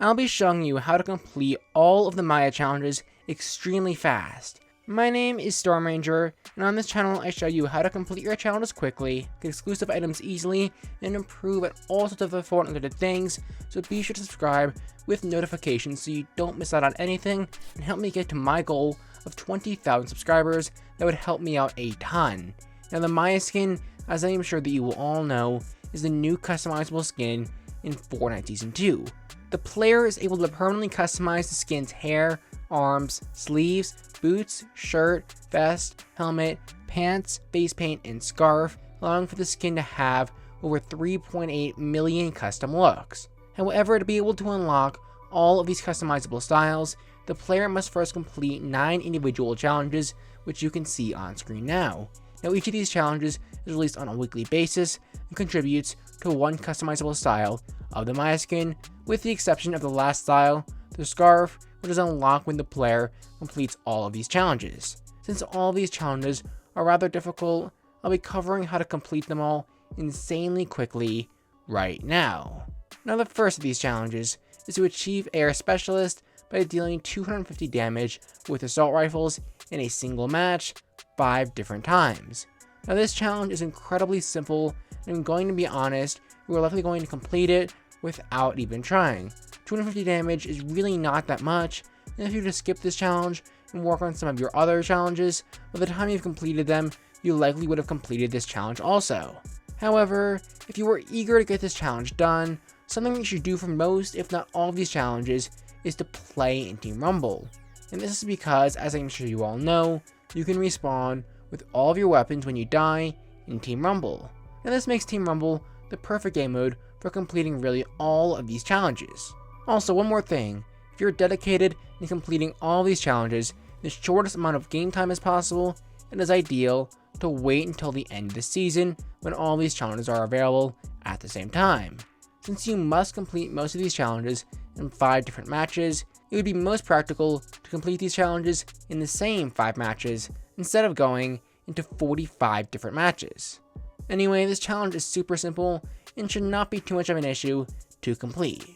I'll be showing you how to complete all of the Maya challenges extremely fast. My name is Storm Ranger, and on this channel I show you how to complete your challenges quickly, get exclusive items easily, and improve at all sorts of the Fortnite related things, so be sure to subscribe with notifications so you don't miss out on anything, and help me get to my goal of 20,000 subscribers. That would help me out a ton. Now the Maya skin, as I am sure that you will all know, is the new customizable skin in Fortnite Season 2. The player is able to permanently customize the skin's hair, arms, sleeves, boots, shirt, vest, helmet, pants, face paint, and scarf, allowing for the skin to have over 3.8 million custom looks. However, to be able to unlock all of these customizable styles, the player must first complete 9 individual challenges, which you can see on screen now. Now each of these challenges is released on a weekly basis and contributes to one customizable style of the Maya skin, with the exception of the last style, the scarf, which is unlocked when the player completes all of these challenges. Since all of these challenges are rather difficult, I'll be covering how to complete them all insanely quickly right now. Now the first of these challenges is to achieve Air Specialist by dealing 250 damage with assault rifles in a single match 5 different times. Now this challenge is incredibly simple, and I'm going to be honest, you are likely going to complete it without even trying. 250 damage is really not that much, and if you just skip this challenge and work on some of your other challenges, by the time you've completed them, you likely would have completed this challenge also. However, if you are eager to get this challenge done, something you should do for most, if not all of these challenges, is to play in Team Rumble. And this is because, as I'm sure you all know, you can respawn with all of your weapons when you die in Team Rumble. And this makes Team Rumble the perfect game mode for completing really all of these challenges. Also, one more thing, if you're dedicated in completing all of these challenges in the shortest amount of game time as possible, it is ideal to wait until the end of the season when all these challenges are available at the same time. Since you must complete most of these challenges in 5 different matches, it would be most practical to complete these challenges in the same 5 matches instead of going into 45 different matches. Anyway, this challenge is super simple and should not be too much of an issue to complete.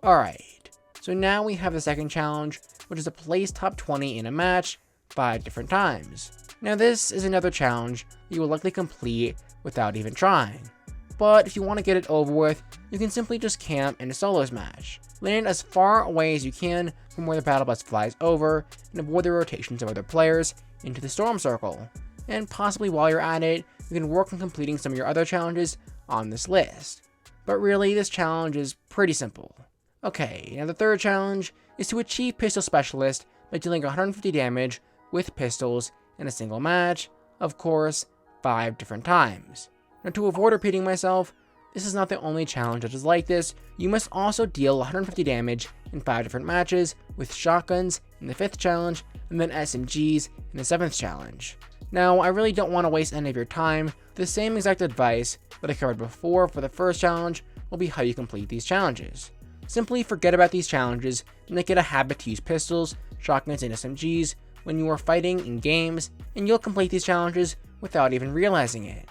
Alright, so now we have the second challenge, which is to place top 20 in a match 5 different times. Now this is another challenge that you will likely complete without even trying. But if you want to get it over with, you can simply just camp in a solos match. Land as far away as you can from where the battle bus flies over, and avoid the rotations of other players into the storm circle. And possibly while you're at it, you can work on completing some of your other challenges on this list. But really, this challenge is pretty simple. Okay, now the third challenge is to achieve Pistol Specialist by dealing 150 damage with pistols in a single match, of course, 5 different times. Now to avoid repeating myself, this is not the only challenge that is like this. You must also deal 150 damage in 5 different matches with shotguns in the 5th challenge, and then SMGs in the 7th challenge. Now, I really don't want to waste any of your time. The same exact advice that I covered before for the first challenge will be how you complete these challenges. Simply forget about these challenges and make it a habit to use pistols, shotguns, and SMGs when you are fighting in games, and you'll complete these challenges without even realizing it.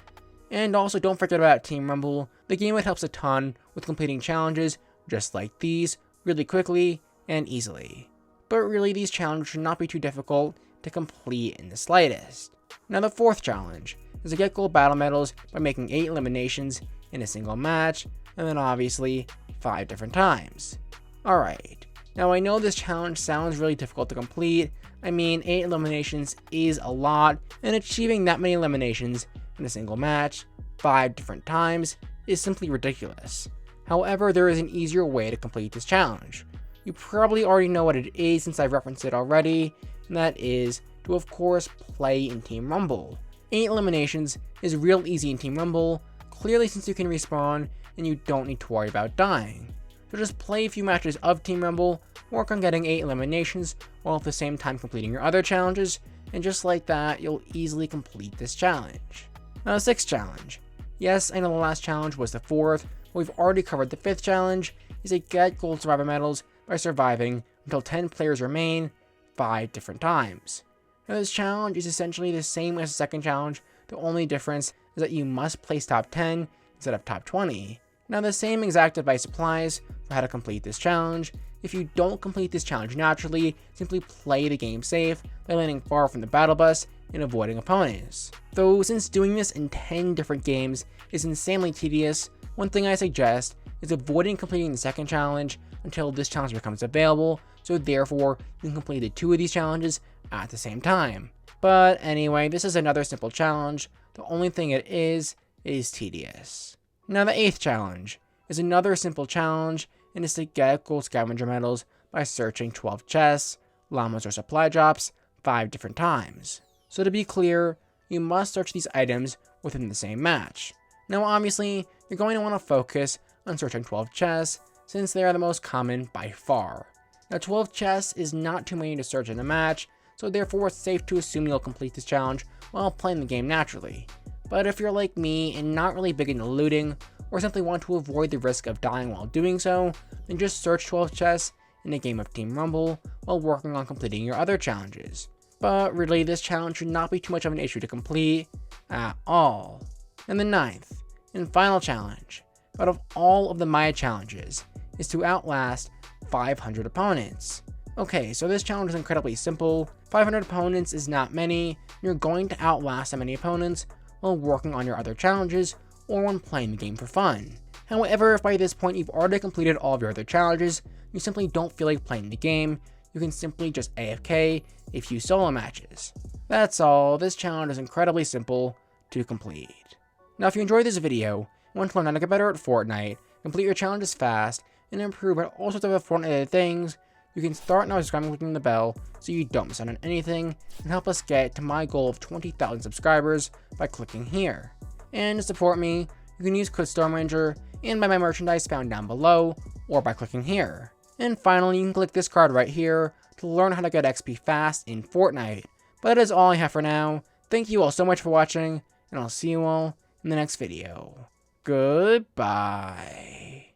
And also don't forget about Team Rumble. The game mode helps a ton with completing challenges just like these really quickly and easily. But really, these challenges should not be too difficult to complete in the slightest. Now the fourth challenge is to get gold battle medals by making 8 eliminations in a single match, and then obviously 5 different times. Alright, now I know this challenge sounds really difficult to complete. I mean, 8 eliminations is a lot, and achieving that many eliminations in a single match 5 different times is simply ridiculous. However, there is an easier way to complete this challenge. You probably already know what it is since I've referenced it already, and that is to of course play in Team Rumble. 8 eliminations is real easy in Team Rumble, clearly since you can respawn and you don't need to worry about dying. So just play a few matches of Team Rumble, work on getting 8 eliminations while at the same time completing your other challenges, and just like that, you'll easily complete this challenge. Now the 6th challenge. Yes, I know the last challenge was the 4th, but we've already covered the 5th challenge, is to get gold survivor medals by surviving until 10 players remain 5 different times. Now this challenge is essentially the same as the second challenge, the only difference is that you must place top 10 instead of top 20. Now the same exact advice applies for how to complete this challenge. If you don't complete this challenge naturally, simply play the game safe by landing far from the battle bus and avoiding opponents. Though since doing this in 10 different games is insanely tedious, one thing I suggest is avoiding completing the second challenge until this challenge becomes available, so therefore you can complete the 2 of these challenges at the same time. But anyway, this is another simple challenge. The only thing it is tedious. Now the 8th challenge is another simple challenge, and is to get gold scavenger medals by searching 12 chests, llamas or supply drops 5 different times. So to be clear, you must search these items within the same match. Now obviously, you're going to want to focus on searching 12 chests, since they are the most common by far. Now 12 chests is not too many to search in a match, so therefore it's safe to assume you'll complete this challenge while playing the game naturally. But if you're like me and not really big into looting, or simply want to avoid the risk of dying while doing so, then just search 12 chests in a game of Team Rumble while working on completing your other challenges. But really, this challenge should not be too much of an issue to complete at all. And the 9th and final challenge out of all of the Maya challenges is to outlast 500 opponents. Okay, so this challenge is incredibly simple. 500 opponents is not many. You're going to outlast that many opponents while working on your other challenges or when playing the game for fun. However, if by this point you've already completed all of your other challenges, you simply don't feel like playing the game, you can simply just AFK a few solo matches. That's all. This challenge is incredibly simple to complete. Now if you enjoyed this video and want to learn how to get better at Fortnite, complete your challenges fast, and improve at all sorts of Fortnite things, you can start now subscribing and clicking the bell so you don't miss out on anything, and help us get to my goal of 20,000 subscribers by clicking here. And to support me, you can use code StormRanger and buy my merchandise found down below, or by clicking here. And finally, you can click this card right here to learn how to get XP fast in Fortnite. But that is all I have for now. Thank you all so much for watching, and I'll see you all in the next video. Goodbye.